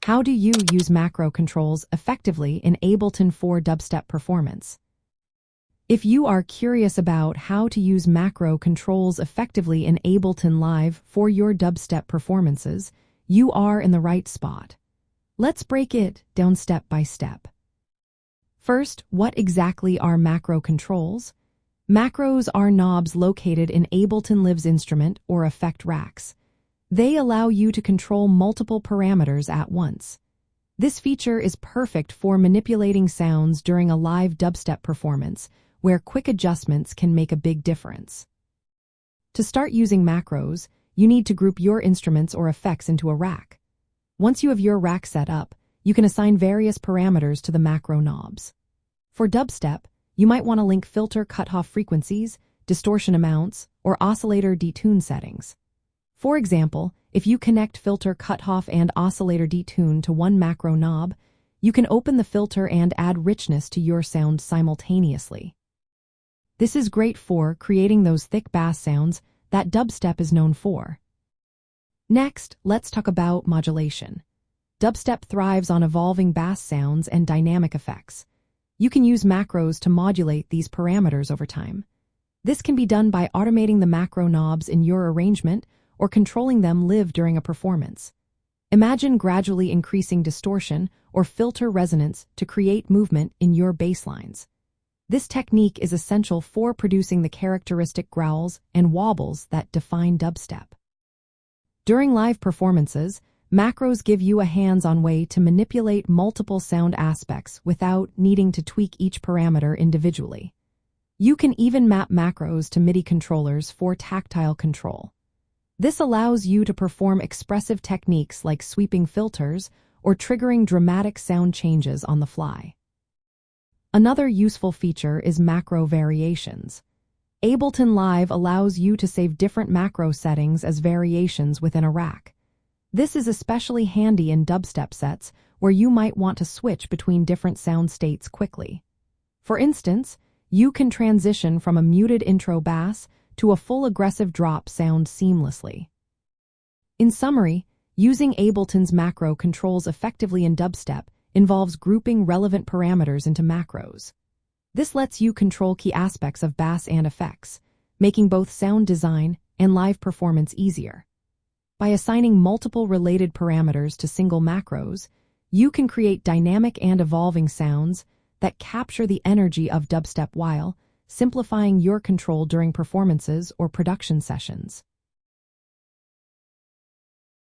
How do you use macro controls effectively in Ableton for dubstep performance? If you are curious about how to use macro controls effectively in Ableton Live for your dubstep performances, you are in the right spot. Let's break it down step by step. First, what exactly are macro controls? Macros are knobs located in Ableton Live's instrument or effect racks. They allow you to control multiple parameters at once. This feature is perfect for manipulating sounds during a live dubstep performance, where quick adjustments can make a big difference. To start using macros, you need to group your instruments or effects into a rack. Once you have your rack set up, you can assign various parameters to the macro knobs. For dubstep, you might want to link filter cutoff frequencies, distortion amounts, or oscillator detune settings. For example, if you connect filter cutoff and oscillator detune to one macro knob, you can open the filter and add richness to your sound simultaneously. This is great for creating those thick bass sounds that dubstep is known for. Next, let's talk about modulation. Dubstep thrives on evolving bass sounds and dynamic effects. You can use macros to modulate these parameters over time. This can be done by automating the macro knobs in your arrangement or controlling them live during a performance. Imagine gradually increasing distortion or filter resonance to create movement in your basslines. This technique is essential for producing the characteristic growls and wobbles that define dubstep. During live performances, macros give you a hands-on way to manipulate multiple sound aspects without needing to tweak each parameter individually. You can even map macros to MIDI controllers for tactile control. This allows you to perform expressive techniques like sweeping filters or triggering dramatic sound changes on the fly. Another useful feature is macro variations. Ableton Live allows you to save different macro settings as variations within a rack. This is especially handy in dubstep sets where you might want to switch between different sound states quickly. For instance, you can transition from a muted intro bass to a full aggressive drop sound seamlessly. In summary, using Ableton's macro controls effectively in dubstep involves grouping relevant parameters into macros. This lets you control key aspects of bass and effects, making both sound design and live performance easier. By assigning multiple related parameters to single macros, you can create dynamic and evolving sounds that capture the energy of dubstep while simplifying your control during performances or production sessions.